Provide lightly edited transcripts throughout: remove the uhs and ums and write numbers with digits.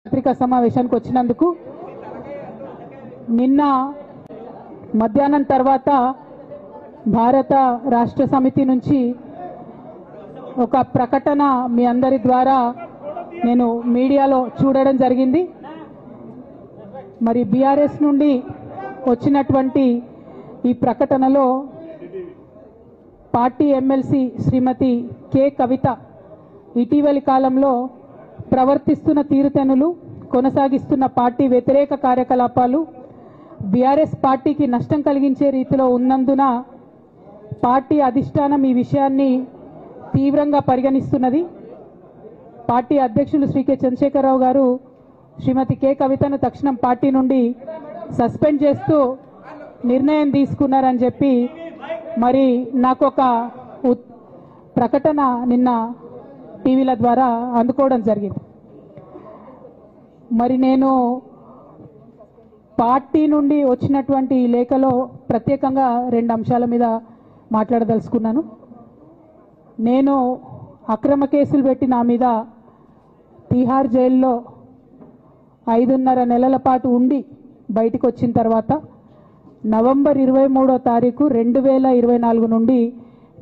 పత్రికా సమావేశానికి వచ్చినందుకు నిన్న మధ్యాహ్నం తర్వాత భారత రాష్ట్ర సమితి నుంచి ఒక ప్రకటన మీ అందరి ద్వారా నేను మీడియాలో చూడడం జరిగింది. మరి బీఆర్ఎస్ నుండి వచ్చినటువంటి ఈ ప్రకటనలో పార్టీ ఎమ్మెల్సీ శ్రీమతి కె కవిత ఇటీవలి కాలంలో ప్రవర్తిస్తున్న తీరుతెన్నులు, కొనసాగిస్తున్న పార్టీ వ్యతిరేక కార్యకలాపాలు బీఆర్ఎస్ పార్టీకి నష్టం కలిగించే రీతిలో ఉన్నందున పార్టీ అధిష్టానం ఈ విషయాన్ని తీవ్రంగా పరిగణిస్తున్నది. పార్టీ అధ్యక్షులు శ్రీ కె చంద్రశేఖరరావు గారు శ్రీమతి కె కవితను తక్షణం పార్టీ నుండి సస్పెండ్ చేస్తూ నిర్ణయం తీసుకున్నారని చెప్పి మరి నాకు ఒక ప్రకటన నిన్న టీవీల ద్వారా అందుకోవడం జరిగింది. మరి నేను పార్టీ నుండి వచ్చినటువంటి లేఖలో ప్రత్యేకంగా 2 అంశాల మీద మాట్లాడదలుచుకున్నాను. నేను అక్రమ కేసులు పెట్టి నా మీద తిహార్ జైల్లో 5.5 నెలల పాటు ఉండి బయటకు వచ్చిన తర్వాత నవంబర్ 23వ తారీఖు 2024 నుండి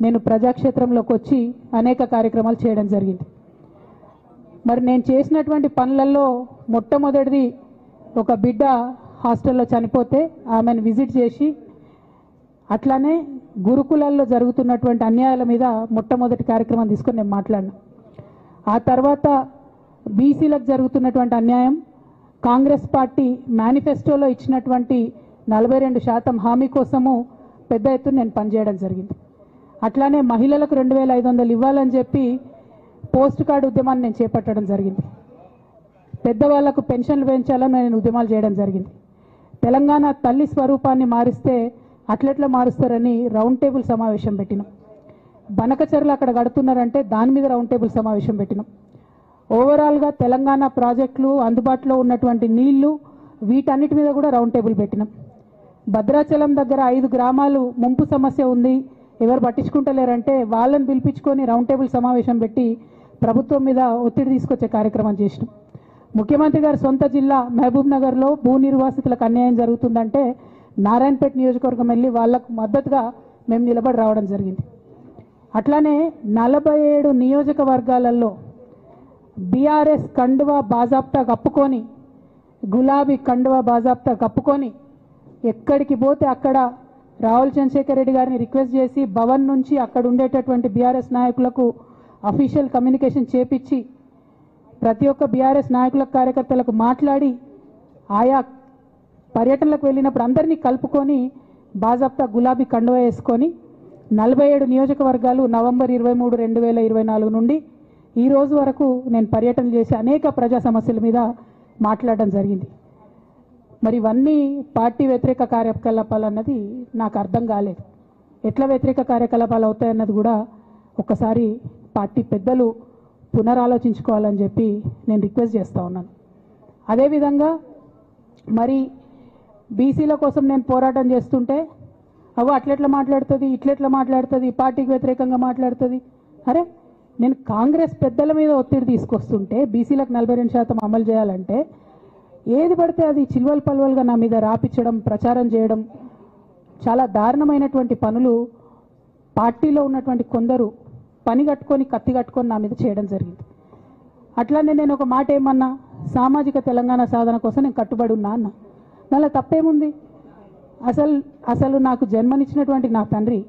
నేను ప్రజాక్షేత్రంలోకి వచ్చి అనేక కార్యక్రమాలు చేయడం జరిగింది. మరి నేను చేసినటువంటి పనులలో మొట్టమొదటిది ఒక బిడ్డ హాస్టల్లో చనిపోతే ఆమెను విజిట్ చేసి, అట్లానే గురుకులాల్లో జరుగుతున్నటువంటి అన్యాయాల మీద మొట్టమొదటి కార్యక్రమం తీసుకొని నేను మాట్లాడినా. ఆ తర్వాత బీసీలకు జరుగుతున్నటువంటి అన్యాయం, కాంగ్రెస్ పార్టీ మేనిఫెస్టోలో ఇచ్చినటువంటి 42% హామీ కోసము పెద్ద ఎత్తున నేను పనిచేయడం జరిగింది. అట్లానే మహిళలకు 2500 ఇవ్వాలని చెప్పి పోస్ట్ కార్డు ఉద్యమాన్ని నేను చేపట్టడం జరిగింది. పెద్దవాళ్లకు పెన్షన్లు పెంచాలని నేను ఉద్యమాలు చేయడం జరిగింది. తెలంగాణ తల్లి స్వరూపాన్ని మారిస్తే అట్లెట్లా మారుస్తారని రౌండ్ టేబుల్ సమావేశం పెట్టినాం. బనకచర్లు అక్కడ గడుతున్నారంటే దాని మీద రౌండ్ టేబుల్ సమావేశం పెట్టినాం. ఓవరాల్గా తెలంగాణ ప్రాజెక్టులు, అందుబాటులో ఉన్నటువంటి నీళ్లు, వీటన్నిటి మీద కూడా రౌండ్ టేబుల్ పెట్టినాం. భద్రాచలం దగ్గర 5 గ్రామాలు ముంపు సమస్య ఉంది, ఎవరు పట్టించుకుంటలేరంటే వాళ్ళని పిలిపించుకొని రౌండ్ టేబుల్ సమావేశం పెట్టి ప్రభుత్వం మీద ఒత్తిడి తీసుకొచ్చే కార్యక్రమం చేసినాం. ముఖ్యమంత్రి గారి సొంత జిల్లా మహబూబ్ నగర్లో భూ నిర్వాసితులకు అన్యాయం జరుగుతుందంటే నారాయణపేట నియోజకవర్గం వెళ్ళి వాళ్లకు మద్దతుగా మేము నిలబడి రావడం జరిగింది. అట్లానే 47 నియోజకవర్గాలలో బీఆర్ఎస్ కండువా బాజాప్తా కప్పుకొని, గులాబీ కండువా బాజాప్తా కప్పుకొని ఎక్కడికి పోతే అక్కడ రావుల చంద్రశేఖర్ రెడ్డి గారిని రిక్వెస్ట్ చేసి భవన్ నుంచి అక్కడ ఉండేటటువంటి బీఆర్ఎస్ నాయకులకు అఫీషియల్ కమ్యూనికేషన్ చేపించి ప్రతి ఒక్క బీఆర్ఎస్ నాయకులకు, కార్యకర్తలకు మాట్లాడి ఆయా పర్యటనలకు వెళ్ళినప్పుడు అందరినీ కలుపుకొని బాజాప్తా గులాబీ కండువా వేసుకొని 47 నియోజకవర్గాలు నవంబర్ 23, 2024 నుండి ఈ రోజు వరకు నేను పర్యటన చేసి అనేక ప్రజా సమస్యల మీద మాట్లాడడం జరిగింది. మరి ఇవన్నీ పార్టీ వ్యతిరేక కార్యకలాపాలు అన్నది నాకు అర్థం కాలేదు. ఎట్లా వ్యతిరేక కార్యకలాపాలు అవుతాయన్నది కూడా ఒకసారి పార్టీ పెద్దలు పునరాలోచించుకోవాలని చెప్పి నేను రిక్వెస్ట్ చేస్తూ ఉన్నాను. అదేవిధంగా మరి బీసీల కోసం నేను పోరాటం చేస్తుంటే అట్లెట్లా మాట్లాడుతుంది, ఇట్లెట్లా మాట్లాడుతుంది, పార్టీకి వ్యతిరేకంగా మాట్లాడుతుంది. అరే, నేను కాంగ్రెస్ పెద్దల మీద ఒత్తిడి తీసుకొస్తుంటే బీసీలకు 42% అమలు చేయాలంటే ఏది పడితే అది చిల్వల్ పల్వల్గా నా మీద రాపించడం, ప్రచారం చేయడం, చాలా దారుణమైనటువంటి పనులు పార్టీలో ఉన్నటువంటి కొందరు పని కట్టుకొని, కత్తి కట్టుకొని నా మీద చేయడం జరిగింది. అట్లానే నేను ఒక మాట ఏమన్నా, సామాజిక తెలంగాణ సాధన కోసం నేను కట్టుబడి ఉన్నా అన్న. దానిలో తప్పేముంది? అసలు నాకు జన్మనిచ్చినటువంటి నా తండ్రి,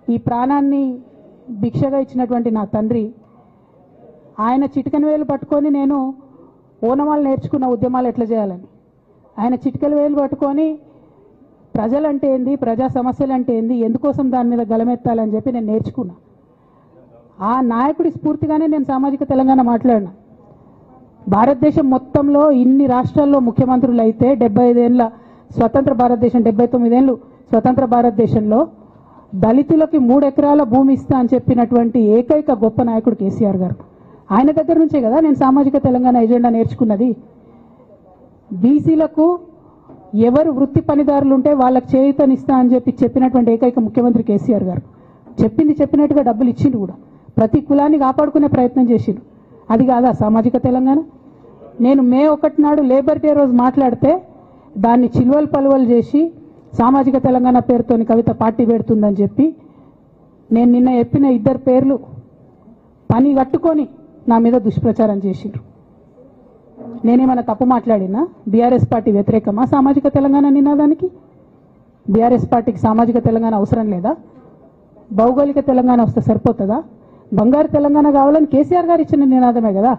ఈ ప్రాణాన్ని భిక్షగా ఇచ్చినటువంటి నా తండ్రి, ఆయన చిటికెన వేలు పట్టుకొని నేను ఓనమాలు నేర్చుకున్న ఉద్యమాలు ఎట్లా చేయాలని, ఆయన చిటికెల వేలు పట్టుకొని ప్రజలంటే ఏంది, ప్రజా సమస్యలు అంటే ఏంది, ఎందుకోసం దాని మీద గలమెత్తాలని చెప్పి నేను నేర్చుకున్నా. ఆ నాయకుడి స్ఫూర్తిగానే నేను సామాజిక తెలంగాణ మాట్లాడినా. భారతదేశం మొత్తంలో ఇన్ని రాష్ట్రాల్లో ముఖ్యమంత్రులు అయితే 75 ఏళ్ళ స్వతంత్ర భారతదేశం, 79 ఏళ్ళు స్వతంత్ర భారతదేశంలో దళితులకి 3 ఎకరాల భూమి ఇస్తా అని చెప్పినటువంటి ఏకైక గొప్ప నాయకుడు కేసీఆర్ గారు. ఆయన దగ్గర నుంచే కదా నేను సామాజిక తెలంగాణ ఎజెండా నేర్చుకున్నది. బీసీలకు ఎవరు వృత్తి పనిదారులు ఉంటే వాళ్ళకి చేయూతనిస్తా అని చెప్పినటువంటి ఏకైక ముఖ్యమంత్రి కేసీఆర్ గారు. చెప్పినట్టుగా డబ్బులు ఇచ్చిండు కూడా, ప్రతి కులాన్ని కాపాడుకునే ప్రయత్నం చేసిండు. అది కాదా సామాజిక తెలంగాణ? నేను మే 1 నాడు లేబర్ డే రోజు మాట్లాడితే దాన్ని చిల్వలు పలువలు చేసి సామాజిక తెలంగాణ పేరుతోని కవిత పార్టీ పెడుతుందని చెప్పి నేను నిన్న చెప్పిన 2 పేర్లు పని కట్టుకొని నా మీద దుష్ప్రచారం చేసిండ్రు. నేనేమైనా తప్పు మాట్లాడినా? బీఆర్ఎస్ పార్టీ వ్యతిరేకమా సామాజిక తెలంగాణ నినాదానికి? బీఆర్ఎస్ పార్టీకి సామాజిక తెలంగాణ అవసరం లేదా? భౌగోళిక తెలంగాణ వస్తే సరిపోతుందా? బంగారు తెలంగాణ కావాలని కేసీఆర్ గారు ఇచ్చిన నినాదమే కదా.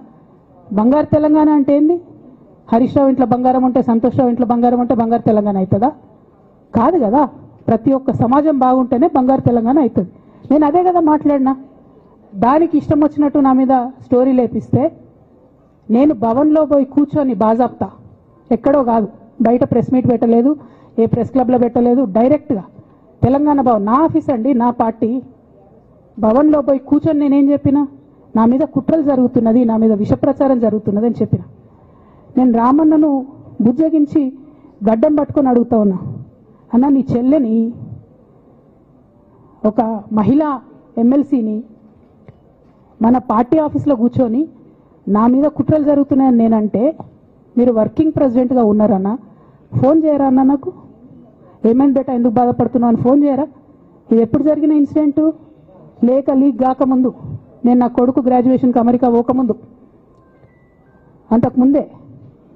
బంగారు తెలంగాణ అంటే ఏంది? హరీష్ రావు ఇంట్లో బంగారం ఉంటే, సంతోష్ రావు ఇంట్లో బంగారం ఉంటే బంగారు తెలంగాణ అవుతుందా? కాదు కదా. ప్రతి ఒక్క సమాజం బాగుంటేనే బంగారు తెలంగాణ అవుతుంది. నేను అదే కదా మాట్లాడినా. దానికి ఇష్టం వచ్చినట్టు నా మీద స్టోరీ లేపిస్తే నేను భవన్లో పోయి కూర్చొని బాజాప్తా, ఎక్కడో కాదు, బయట ప్రెస్ మీట్ పెట్టలేదు, ఏ ప్రెస్ క్లబ్లో పెట్టలేదు, డైరెక్ట్గా తెలంగాణ భవన్ నా ఆఫీస్ అండి, నా పార్టీ భవన్లో పోయి కూర్చొని నేనేం చెప్పినా? నా మీద కుట్రలు జరుగుతున్నది, నా మీద విషప్రచారం జరుగుతున్నది అని చెప్పిన. నేను రామన్నను బుజ్జగించి గడ్డం పట్టుకొని అడుగుతా ఉన్నా, అన్న నీ చెల్లెని, ఒక మహిళా ఎమ్మెల్సీని మన పార్టీ ఆఫీస్లో కూర్చొని నా మీద కుట్రలు జరుగుతున్నాయని నేనంటే మీరు వర్కింగ్ ప్రెసిడెంట్గా ఉన్నారన్నా ఫోన్ చేయరా అన్న? నాకు ఏమైంది బేటా, ఎందుకు బాధపడుతున్నావు అని ఫోన్ చేయరా? ఇది ఎప్పుడు జరిగిన ఇన్సిడెంటు? లేక లీక్ కాకముందు, నేను నా కొడుకు గ్రాడ్యుయేషన్కి అమెరికా పోకముందు, అంతకుముందే.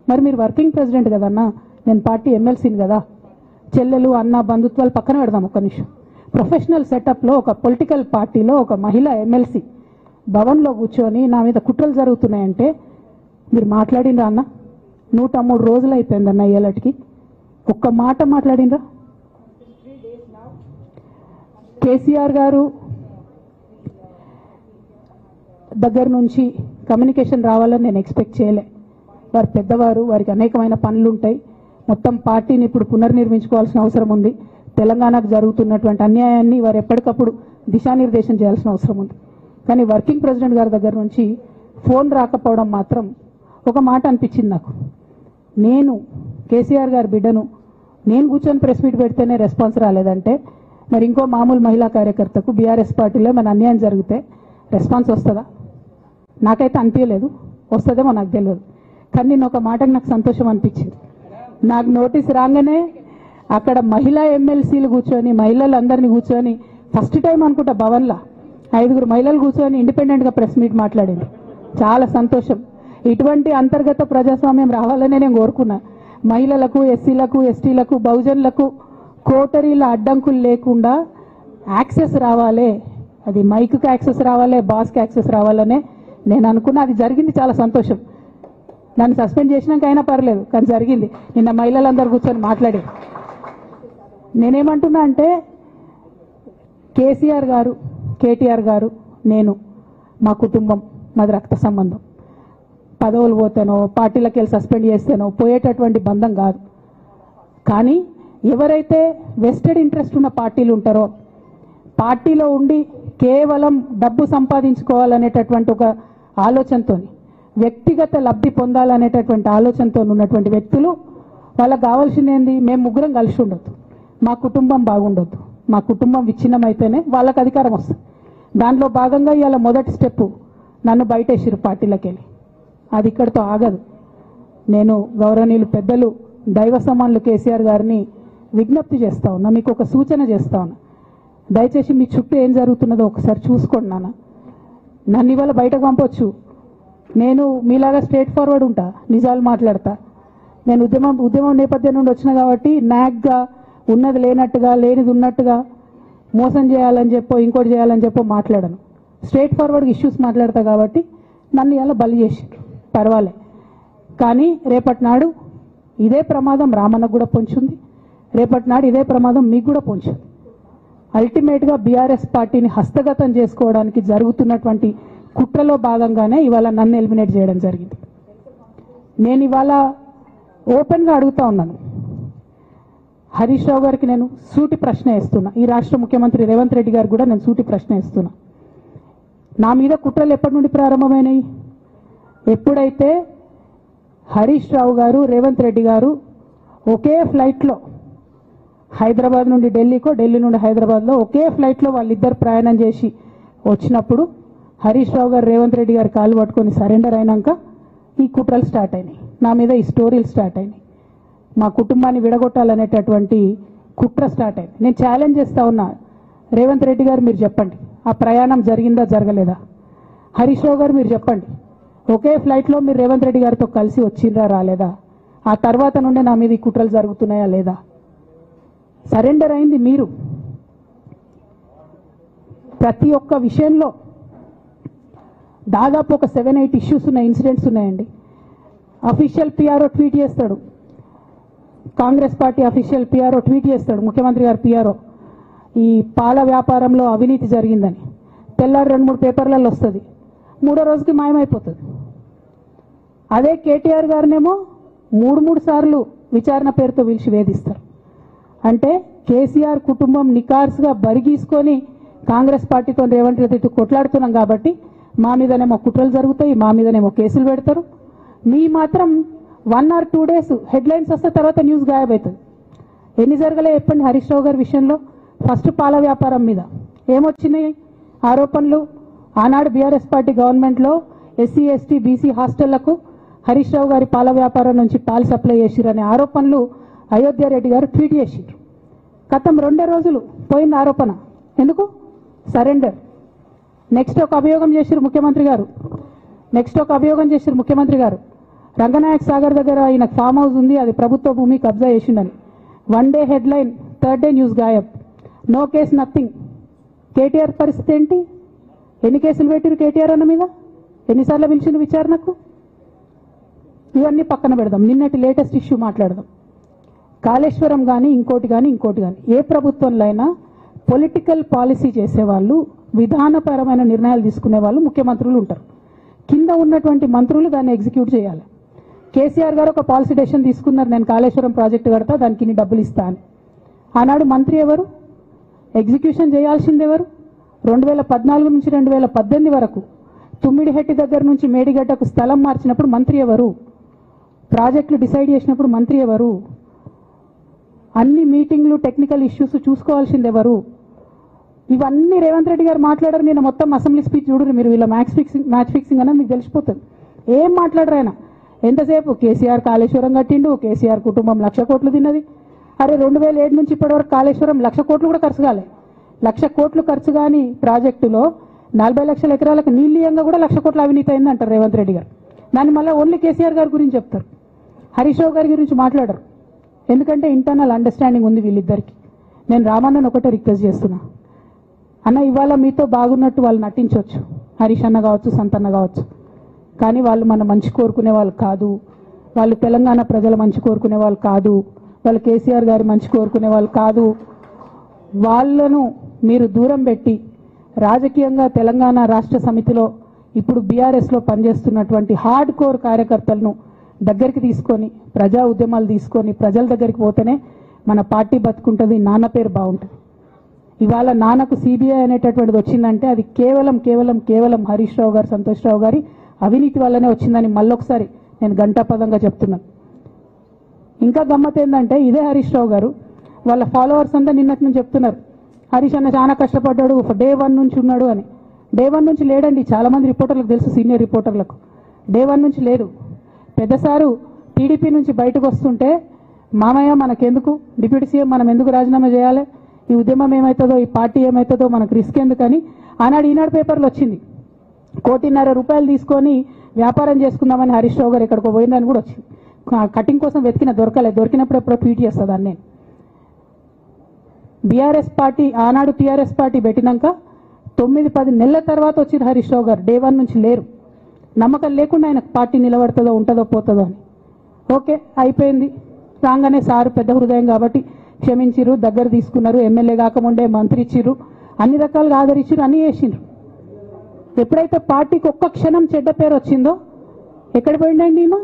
మరి మీరు వర్కింగ్ ప్రెసిడెంట్ కదన్నా, నేను పార్టీ ఎమ్మెల్సీని కదా. చెల్లెలు అన్న బంధుత్వాలు పక్కన పెడదాం ఒక్క నిమిషం. ప్రొఫెషనల్ సెటప్లో ఒక పొలిటికల్ పార్టీలో ఒక మహిళా ఎమ్మెల్సీ భవన్లో కూర్చొని నా మీద కుట్రలు జరుగుతున్నాయంటే మీరు మాట్లాడినరా అన్న? 103 రోజులు అయిపోయిందన్న ఇయ్యాలటికి, ఒక్క మాట మాట్లాడినరా? కేసీఆర్ గారు దగ్గర నుంచి కమ్యూనికేషన్ రావాలని నేను ఎక్స్పెక్ట్ చేయలే. వారు పెద్దవారు, వారికి అనేకమైన పనులు ఉంటాయి. మొత్తం పార్టీని ఇప్పుడు పునర్నిర్మించుకోవాల్సిన అవసరం ఉంది. తెలంగాణకు జరుగుతున్నటువంటి అన్యాయాన్ని వారు ఎప్పటికప్పుడు దిశానిర్దేశం చేయాల్సిన అవసరం ఉంది. కానీ వర్కింగ్ ప్రెసిడెంట్ గారి దగ్గర నుంచి ఫోన్ రాకపోవడం మాత్రం ఒక మాట అనిపించింది నాకు. నేను కేసీఆర్ గారి బిడ్డను, నేను కూర్చొని ప్రెస్ మీట్ పెడితేనే రెస్పాన్స్ రాలేదంటే మరి ఇంకో మామూలు మహిళా కార్యకర్తకు బీఆర్ఎస్ పార్టీలో మన అన్యాయం జరిగితే రెస్పాన్స్ వస్తుందా? నాకైతే అనిపించలేదు. వస్తుందేమో నాకు తెలియదు. కానీ నేను ఒక మాటకు నాకు సంతోషం అనిపించింది. నాకు నోటీస్ రాగానే అక్కడ మహిళా ఎమ్మెల్సీలు కూర్చొని, మహిళలందరినీ కూర్చొని, ఫస్ట్ టైం అనుకుంటా భవన్లో 5 మహిళలు కూర్చొని ఇండిపెండెంట్గా ప్రెస్ మీట్ మాట్లాడింది. చాలా సంతోషం. ఇటువంటి అంతర్గత ప్రజాస్వామ్యం రావాలనే నేను కోరుకున్నా. మహిళలకు, ఎస్సీలకు, ఎస్టీలకు, బహుజనులకు కోటరీల అడ్డంకులు లేకుండా యాక్సెస్ రావాలి. అది మైక్కి యాక్సెస్ రావాలి, బాస్కి యాక్సెస్ రావాలనే నేను అనుకున్నా. అది జరిగింది, చాలా సంతోషం. నన్ను సస్పెండ్ చేసినాక అయినా పర్లేదు, కానీ జరిగింది. నిన్న మహిళలందరూ కూర్చొని మాట్లాడారు. నేనేమంటున్నా అంటే కేసీఆర్ గారు, కేటీఆర్ గారు, నేను, మా కుటుంబం, మాది రక్త సంబంధం. పదవులు పోతేనో, పార్టీలకు వెళ్ళి సస్పెండ్ చేస్తేనో పోయేటటువంటి బంధం కాదు. కానీ ఎవరైతే వెస్టెడ్ ఇంట్రెస్ట్ ఉన్న పార్టీలు ఉంటారో, పార్టీలో ఉండి కేవలం డబ్బు సంపాదించుకోవాలనేటటువంటి ఒక ఆలోచనతో, వ్యక్తిగత లబ్ధి పొందాలనేటటువంటి ఆలోచనతో ఉన్నటువంటి వ్యక్తులు, వాళ్ళకి కావాల్సింది ఏంది? మేము ముగ్గురం కలిసి ఉండొద్దు, మా కుటుంబం బాగుండొద్దు, మా కుటుంబం విచ్ఛిన్నమైతేనే వాళ్ళకి అధికారం వస్తుంది. దాంట్లో భాగంగా ఇవాళ మొదటి స్టెప్ నన్ను బయటేసిరు పార్టీలకు వెళ్ళి. అది ఇక్కడితో ఆగదు. నేను గౌరవనీయులు పెద్దలు దైవ సమానులు కేసీఆర్ గారిని విజ్ఞప్తి చేస్తా ఉన్నా, మీకు ఒక సూచన చేస్తా ఉన్నా. దయచేసి మీ చుట్టూ ఏం జరుగుతున్నదో ఒకసారి చూసుకోండి నాన్న. నన్ను ఇవాళ బయటకు పంపొచ్చు, నేను మీలాగా స్ట్రేట్ ఫార్వర్డ్ ఉంటా, నిజాలు మాట్లాడతా. నేను ఉద్యమం నేపథ్యం నుండి వచ్చిన కాబట్టి నాగ్గా, ఉన్నది లేనట్టుగా, లేనిది ఉన్నట్టుగా, మోసం చేయాలని చెప్పో ఇంకోటి చేయాలని చెప్పో మాట్లాడను. స్ట్రేట్ ఫార్వర్డ్గా ఇష్యూస్ మాట్లాడతా కాబట్టి నన్ను ఇలా బలి చేసిండ్రు, పర్వాలే. కానీ రేపటి నాడు ఇదే ప్రమాదం రామన్నకు కూడా పొంచుంది, రేపటి నాడు ఇదే ప్రమాదం మీకు కూడా పొంచుంది. అల్టిమేట్గా బీఆర్ఎస్ పార్టీని హస్తగతం చేసుకోవడానికి జరుగుతున్నటువంటి కుట్రలో భాగంగానే ఇవాళ నన్ను ఎలిమినేట్ చేయడం జరిగింది. నేను ఇవాళ ఓపెన్గా అడుగుతా ఉన్నాను, హరీష్ రావు గారికి నేను సూటి ప్రశ్న వేస్తున్నా, ఈ రాష్ట్ర ముఖ్యమంత్రి రేవంత్ రెడ్డి గారికి కూడా నేను సూటి ప్రశ్న వేస్తున్నా. నా మీద కుట్రలు ఎప్పటి నుండి ప్రారంభమైనాయి? ఎప్పుడైతే హరీష్ రావు గారు, రేవంత్ రెడ్డి గారు ఒకే ఫ్లైట్లో హైదరాబాద్ నుండి ఢిల్లీకో, ఢిల్లీ నుండి హైదరాబాద్లో ఒకే ఫ్లైట్లో వాళ్ళిద్దరు ప్రయాణం చేసి వచ్చినప్పుడు హరీష్ రావు గారు రేవంత్ రెడ్డి గారు కాలు పట్టుకొని సరెండర్ అయినాక ఈ కుట్రలు స్టార్ట్ అయినాయి, నా మీద ఈ స్టోరీలు స్టార్ట్ అయినాయి, మా కుటుంబాన్ని విడగొట్టాలనేటటువంటి కుట్ర స్టార్ట్ అయింది. నేను ఛాలెంజ్ చేస్తా ఉన్నా, రేవంత్ రెడ్డి గారు మీరు చెప్పండి, ఆ ప్రయాణం జరిగిందా జరగలేదా? హరీష్ రావు గారు మీరు చెప్పండి, ఒకే ఫ్లైట్లో మీరు రేవంత్ రెడ్డి గారితో కలిసి వచ్చిండ్రా రాలేదా? ఆ తర్వాత నుండే నా మీద ఈ కుట్రలు జరుగుతున్నాయా లేదా? సరెండర్ అయింది మీరు. ప్రతి ఒక్క విషయంలో దాదాపు ఒక 7-8 ఇష్యూస్ ఉన్నాయి, ఇన్సిడెంట్స్ ఉన్నాయండి. అఫీషియల్ పిఆర్ఓ ట్వీట్ చేస్తాడు, Congress party official PRO tweet చేస్తాడు, ముఖ్యమంత్రి గారు పిఆర్ఓ, ఈ పాల వ్యాపారంలో అవినీతి జరిగిందని. తెల్లారి 2-3 పేపర్లలో వస్తుంది, 3వ రోజుకి మాయమైపోతుంది. అదే కేటీఆర్ గారినేమో 3 సార్లు విచారణ పేరుతో పిలిచి వేధిస్తారు. అంటే కేసీఆర్ కుటుంబం నికార్స్గా బరిగీసుకొని కాంగ్రెస్ పార్టీతో రేవంత్ రెడ్డితో కొట్లాడుతున్నాం కాబట్టి మా మీదనేమో కుట్రలు జరుగుతాయి, మా మీదనేమో కేసులు పెడతారు. మీ మాత్రం 1 or 2 days హెడ్లైన్స్ వస్తే తర్వాత న్యూస్ గాయబవుతుంది. ఎన్ని జరగలే చెప్పండి హరీష్ రావు గారి విషయంలో? ఫస్ట్ పాల వ్యాపారం మీద ఏమొచ్చినాయి ఆరోపణలు? ఆనాడు బీఆర్ఎస్ పార్టీ గవర్నమెంట్లో SC ST BC హాస్టళ్లకు Harish Rao గారి పాల వ్యాపారం నుంచి పాలు సప్లై చేసిరనే ఆరోపణలు అయోధ్య రెడ్డి గారు ట్వీట్ చేసిరు. గతం 2 రోజులు పోయింది ఆరోపణ. ఎందుకు? సరెండర్. నెక్స్ట్ ఒక అభియోగం చేసిరు ముఖ్యమంత్రి గారు, రంగనాయక్ సాగర్ దగ్గర ఈయన ఫామ్ హౌస్ ఉంది, అది ప్రభుత్వ భూమి, కబ్జా చేసిండని. 1 day headline, 3rd day news గాయబ్. No case, nothing. కేటీఆర్ పరిస్థితి ఏంటి? ఎన్ని కేసులు పెట్టిరు కేటీఆర్ అన్న మీద? ఎన్నిసార్లు పిలిచిండు విచారణకు? ఇవన్నీ పక్కన పెడదాం, నిన్నటి లేటెస్ట్ ఇష్యూ మాట్లాడదాం. కాళేశ్వరం కానీ ఇంకోటి కానీ ఏ ప్రభుత్వంలో అయినా పొలిటికల్ పాలసీ చేసేవాళ్ళు, విధానపరమైన నిర్ణయాలు తీసుకునే వాళ్ళు ముఖ్యమంత్రులు ఉంటారు. కింద ఉన్నటువంటి మంత్రులు దాన్ని ఎగ్జిక్యూట్ చేయాలి. కేసీఆర్ గారు ఒక పాలసీ డెసిషన్ తీసుకున్నారు, నేను కాళేశ్వరం ప్రాజెక్టు కడతా, దానికి ఇన్ని డబ్బులు ఇస్తా అని. ఆనాడు మంత్రి ఎవరు? ఎగ్జిక్యూషన్ చేయాల్సింది ఎవరు? 2014 నుంచి 2018 వరకు తుమ్మిడిహెట్టి దగ్గర నుంచి మేడిగడ్డకు స్థలం మార్చినప్పుడు మంత్రి ఎవరు? ప్రాజెక్టులు డిసైడ్ చేసినప్పుడు మంత్రి ఎవరు? అన్ని మీటింగ్లు, టెక్నికల్ ఇష్యూస్ చూసుకోవాల్సింది ఎవరు? ఇవన్నీ రేవంత్ రెడ్డి గారు మాట్లాడారు. నేను మొత్తం అసెంబ్లీ స్పీచ్ చూడరు మీరు, వీళ్ళ మ్యాచ్ ఫిక్సింగ్ అనేది మీకు తెలిసిపోతుంది. ఏం మాట్లాడరు ఆయన. ఎంతసేపు కేసీఆర్ కాళేశ్వరం కట్టిండు, కేసీఆర్ కుటుంబం 1,00,000 కోట్లు తిన్నది. అరే 2007 నుంచి ఇప్పటివరకు కాళేశ్వరం 1,00,000 కోట్లు కూడా ఖర్చు కాలే. 1,00,000 కోట్లు ఖర్చు కాని ప్రాజెక్టులో 40 లక్షల ఎకరాలకు నీళ్ళీయంగా కూడా 1,00,000 కోట్ల అవినీతి అయింది అంటారు రేవంత్ రెడ్డి గారు. దాన్ని మళ్ళీ ఓన్లీ కేసీఆర్ గారి గురించి చెప్తారు, హరీష్ రావు గారి గురించి మాట్లాడరు. ఎందుకంటే ఇంటర్నల్ అండర్స్టాండింగ్ ఉంది వీళ్ళిద్దరికి. నేను రామన్నను ఒకటే రిక్వెస్ట్ చేస్తున్నా, అన్న ఇవాళ మీతో బాగున్నట్టు వాళ్ళు నటించవచ్చు, హరీష్ అన్న కావచ్చు, సంతన్న కావచ్చు, కానీ వాళ్ళు మన మంచి కోరుకునే వాళ్ళు కాదు, వాళ్ళు తెలంగాణ ప్రజల మంచి కోరుకునే వాళ్ళు కాదు, వాళ్ళు కేసీఆర్ గారి మంచి కోరుకునే వాళ్ళు కాదు. వాళ్ళను మీరు దూరం పెట్టి రాజకీయంగా తెలంగాణ రాష్ట్ర సమితిలో ఇప్పుడు బీఆర్ఎస్లో పనిచేస్తున్నటువంటి హార్డ్ కోర్ కార్యకర్తలను దగ్గరికి తీసుకొని ప్రజా ఉద్యమాలు తీసుకొని ప్రజల దగ్గరికి పోతేనే మన పార్టీ బతుకుంటుంది, నాన్న పేరు బాగుంటుంది. ఇవాళ నాన్నకు సిబిఐ అనేటటువంటిది వచ్చిందంటే అది కేవలం హరీష్ రావు గారు, సంతోష్ రావు గారి అవినీతి వల్లనే వచ్చిందని మళ్ళొకసారి నేను గంటాపదంగా చెప్తున్నాను. ఇంకా గమ్మత్ ఏంటంటే ఇదే హరీష్ రావు గారు వాళ్ళ ఫాలోవర్స్ అంతా నిన్నటి నుంచి చెప్తున్నారు, హరీష్ అన్న చాలా కష్టపడ్డాడు, డే 1 నుంచి ఉన్నాడు అని. డే 1 నుంచి లేడండి, చాలామంది రిపోర్టర్లకు తెలుసు, సీనియర్ రిపోర్టర్లకు. డే 1 నుంచి లేదు. పెద్దసారు టీడీపీ నుంచి బయటకు వస్తుంటే మామయ్య మనకెందుకు, డిప్యూటీ సీఎం మనం ఎందుకు రాజీనామా చేయాలి, ఈ ఉద్యమం ఏమవుతుందో, ఈ పార్టీ ఏమవుతుందో మనకు రిస్క్ ఎందుకని ఆనాడు ఈనాడు పేపర్లు వచ్చింది. 1,50,00,000 రూపాయలు తీసుకొని వ్యాపారం చేసుకుందామని హరీష్ రావు గారు ఎక్కడికో పోయిందని కూడా వచ్చింది. కటింగ్ కోసం వెతికిన దొరికినప్పుడు ఎప్పుడో ట్వీట్ చేస్తుందని నేను. బీఆర్ఎస్ పార్టీ ఆనాడు టీఆర్ఎస్ పార్టీ పెట్టినాక 9-10 నెలల తర్వాత వచ్చిన హరీష్ రావు గారు డే 1 నుంచి లేరు. నమ్మకం లేకుండా ఆయన పార్టీ నిలబడుతుందో ఉంటుందో పోతుందో అని. ఓకే అయిపోయింది, రాగానే సారు పెద్ద హృదయం కాబట్టి క్షమించిరు, దగ్గర తీసుకున్నారు, ఎమ్మెల్యే కాకముందే మంత్రి ఇచ్చిర్రు, అన్ని రకాలుగా ఆదరించిరు, అన్నీ చేసిండ్రు. ఎప్పుడైతే పార్టీకి ఒక్క క్షణం చెడ్డ పేరు వచ్చిందో ఎక్కడ పోయిండండి ఈయన?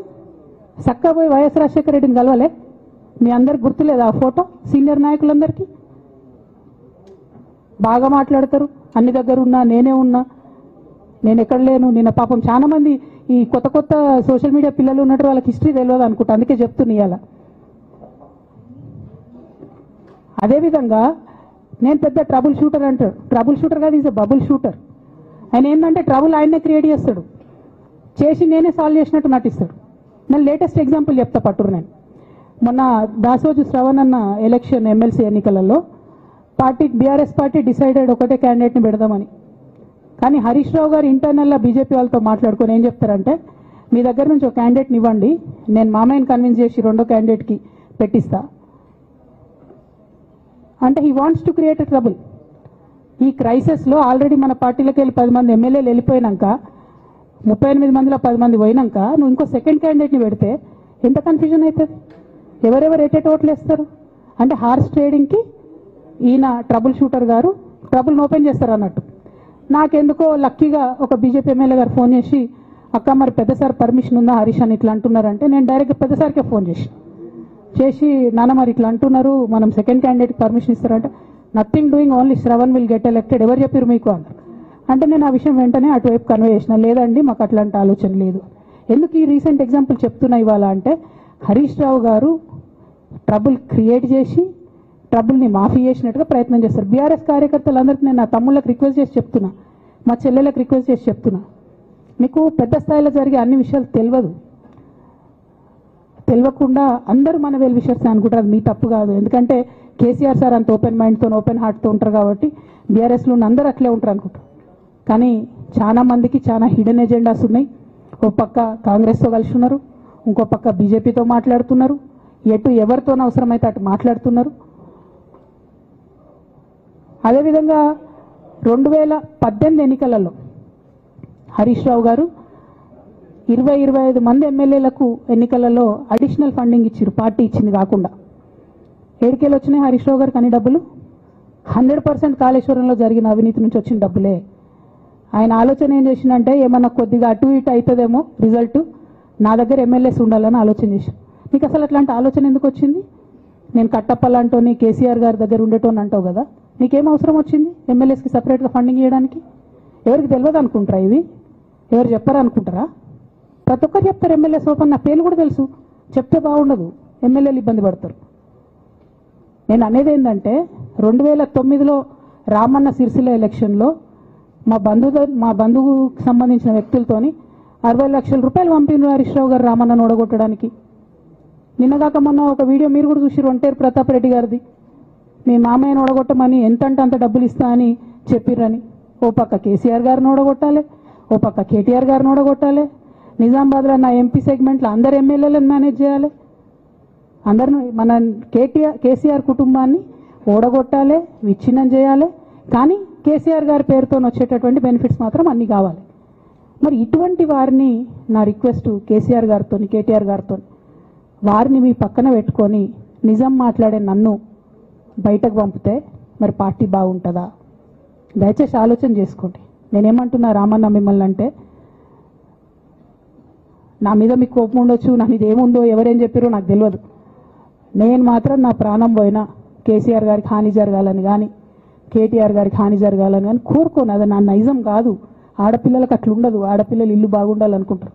చక్కగా పోయి వైఎస్ రాజశేఖర రెడ్డిని కలవలే? మీ అందరికి గుర్తులేదు ఆ ఫోటో? సీనియర్ నాయకులందరికీ బాగా మాట్లాడతారు, అన్ని దగ్గర ఉన్నా, నేనే ఉన్నా, నేను ఎక్కడ లేను. నిన్న పాపం చాలా మంది ఈ కొత్త సోషల్ మీడియా పిల్లలు ఉన్నట్టు వాళ్ళకి హిస్టరీ తెలియదు అనుకుంటా, అందుకే చెప్తున్నా ఇవాళ. అదేవిధంగా నేను పెద్ద ట్రబుల్ షూటర్ అంటారు, ట్రబుల్ షూటర్ కాదు, ఈజ్ అ బబుల్ షూటర్. ఆయన ఏంటంటే ట్రబుల్ ఆయన్నే క్రియేట్ చేస్తాడు. చేసి నేనే సాల్వ్ చేసినట్టు నటిస్తాడు. నేను లేటెస్ట్ ఎగ్జాంపుల్ చెప్తా పట్టురు. నేను మొన్న దాసోజు శ్రవణ్ అన్న ఎలక్షన్ ఎమ్మెల్సీ ఎన్నికలలో బీఆర్ఎస్ పార్టీ డిసైడెడ్ ఒకటే క్యాండిడేట్ని పెడదామని. కానీ హరీష్ రావు గారు ఇంటర్నల్గా బీజేపీ వాళ్ళతో మాట్లాడుకొని ఏం చెప్తారంటే, మీ దగ్గర నుంచి ఒక క్యాండిడేట్ని ఇవ్వండి, నేను మామయ్యని కన్విన్స్ చేసి రెండో క్యాండిడేట్కి పెట్టిస్తా అంటే he wants to create a trouble. ఈ క్రైసిస్లో ఆల్రెడీ మన పార్టీలోకి వెళ్ళి 10 మంది ఎమ్మెల్యేలు వెళ్ళిపోయినాక 38 మందిలో 10 మంది పోయినాక నువ్వు ఇంకో సెకండ్ క్యాండిడేట్ని పెడితే ఎంత కన్ఫ్యూజన్ అవుతుంది? ఎవరెవరు ఎటెట్ ఓట్లు వేస్తారు? అంటే హార్స్ ట్రేడింగ్కి ఈయన ట్రబుల్ షూటర్ గారు ట్రబుల్ని ఓపెన్ చేస్తారు అన్నట్టు. నాకెందుకో లక్కీగా ఒక బీజేపీ ఎమ్మెల్యే గారు ఫోన్ చేసి, అక్క మరి పెద్దసారి పర్మిషన్ ఉందా హరీష్ అని ఇట్లా అంటున్నారంటే, నేను డైరెక్ట్గా పెద్దసారికే ఫోన్ చేసి నాన్న మరి ఇట్లా అంటున్నారు, మనం సెకండ్ క్యాండిడేట్కి పర్మిషన్ ఇస్తారంటే, nothing doing, only Shravan will get elected, ఎవరు చెప్పారు మీకు అన్నారు. అంటే నేను ఆ విషయం వెంటనే అటువైపు కన్వే చేసిన, లేదండి మాకు అట్లాంటి ఆలోచన లేదు. ఎందుకు ఈ రీసెంట్ ఎగ్జాంపుల్ చెప్తున్నా ఇవాళ అంటే, హరీష్ రావు గారు ట్రబుల్ క్రియేట్ చేసి ట్రబుల్ని మాఫీ చేసినట్టుగా ప్రయత్నం చేస్తారు. బీఆర్ఎస్ కార్యకర్తలందరికీ నేను నా తమ్ముళ్ళకి రిక్వెస్ట్ చేసి చెప్తున్నా, మా చెల్లెలకు రిక్వెస్ట్ చేసి చెప్తున్నా, మీకు పెద్ద స్థాయిలో జరిగే అన్ని విషయాలు తెలియకుండా అందరూ మన వెల్ విషర్స్ అనుకుంటారు. అది మీ తప్పు కాదు. ఎందుకంటే కేసీఆర్ సార్ అంత ఓపెన్ మైండ్తో ఓపెన్ హార్ట్తో ఉంటారు కాబట్టి బీఆర్ఎస్లో ఉన్న అందరూ అట్లే ఉంటారు అనుకుంటారు. కానీ చాలా మందికి చాలా హిడెన్ ఎజెండాస్ ఉన్నాయి. ఒక పక్క కాంగ్రెస్తో కలిసి ఉన్నారు, ఇంకో పక్క బీజేపీతో మాట్లాడుతున్నారు, ఎటు ఎవరితో అవసరమైతే అటు మాట్లాడుతున్నారు. అదేవిధంగా 2018 ఎన్నికలలో హరీష్ రావు గారు 20-25 మంది ఎమ్మెల్యేలకు ఎన్నికలలో అడిషనల్ ఫండింగ్ ఇచ్చారు, పార్టీ ఇచ్చింది కాకుండా. ఏడికేలు వచ్చినాయి హరీష్ రావు గారికి అన్ని డబ్బులు? 100% కాళేశ్వరంలో జరిగిన అవినీతి నుంచి వచ్చిన డబ్బులే. ఆయన ఆలోచన ఏం చేసిందంటే, ఏమన్నా కొద్దిగా అటు ఇటు అవుతుందేమో రిజల్ట్, నా దగ్గర ఎమ్మెల్యేస్ ఉండాలని ఆలోచన చేశాను. నీకు అసలు అట్లాంటి ఆలోచన ఎందుకు వచ్చింది? నేను కట్టప్పలాంటోని కేసీఆర్ గారి దగ్గర ఉండేటోని అంటావు కదా, నీకేం అవసరం వచ్చింది ఎమ్మెల్యేస్కి సపరేట్గా ఫండింగ్ ఇవ్వడానికి? ఎవరికి తెలియదు అనుకుంటారా? ఇది ఎవరు చెప్పారు అనుకుంటారా? ప్రతి ఒక్కరు చెప్తారు ఎమ్మెల్యేస్ ఓపెన్, నా పేర్లు కూడా తెలుసు, చెప్తే బాగుండదు, ఎమ్మెల్యేలు ఇబ్బంది పడతారు. నేను అనేది ఏంటంటే, 2009లో రామన్న సిరిసిల్ల ఎలక్షన్లో మా బంధువుకు సంబంధించిన వ్యక్తులతోని 60 లక్షల రూపాయలు పంపిన హరీష్ రావు గారు రామన్నను ఓడగొట్టడానికి. నిన్నగాక మొన్న ఒక వీడియో మీరు కూడా చూసిరు, ఒంటేరు ప్రతాప్ రెడ్డి గారిది. మీ మామయ్యను ఓడగొట్టమని ఎంతంటే అంత డబ్బులు ఇస్తా అని చెప్పిర్రని. ఓ పక్క కేసీఆర్ గారిని ఓడగొట్టాలి, ఓ పక్క కేటీఆర్ గారిని ఓడగొట్టాలి, నిజామాబాద్లో నా ఎంపీ సెగ్మెంట్లో అందరు ఎమ్మెల్యేలను మేనేజ్ చేయాలి, అందరిని మన కేసీఆర్ కుటుంబాన్ని ఓడగొట్టాలి, విచ్ఛిన్నం చేయాలి. కానీ కేసీఆర్ గారి పేరుతో వచ్చేటటువంటి బెనిఫిట్స్ మాత్రం అన్నీ కావాలి. మరి ఇటువంటి వారిని నా రిక్వెస్ట్ కేసీఆర్ గారితో కేటీఆర్ గారితో, వారిని మీ పక్కన పెట్టుకొని నిజం మాట్లాడే నన్ను బయటకు పంపితే మరి పార్టీ బాగుంటుందా? దయచేసి ఆలోచన చేసుకోండి. నేనేమంటున్నా రామన్న మిమ్మల్ని అంటే, నా మీద మీకు కోపం ఉండొచ్చు, నా మీద ఏముందో ఎవరేం చెప్పారో నాకు తెలియదు. నేను మాత్రం నా ప్రాణం పోయినా కేసీఆర్ గారికి హాని జరగాలని కానీ కేటీఆర్ గారికి హాని జరగాలని కానీ కోరుకోను. అది నా నైజం కాదు. ఆడపిల్లలకు అట్లుండదు. ఆడపిల్లలు ఇల్లు బాగుండాలనుకుంటారు.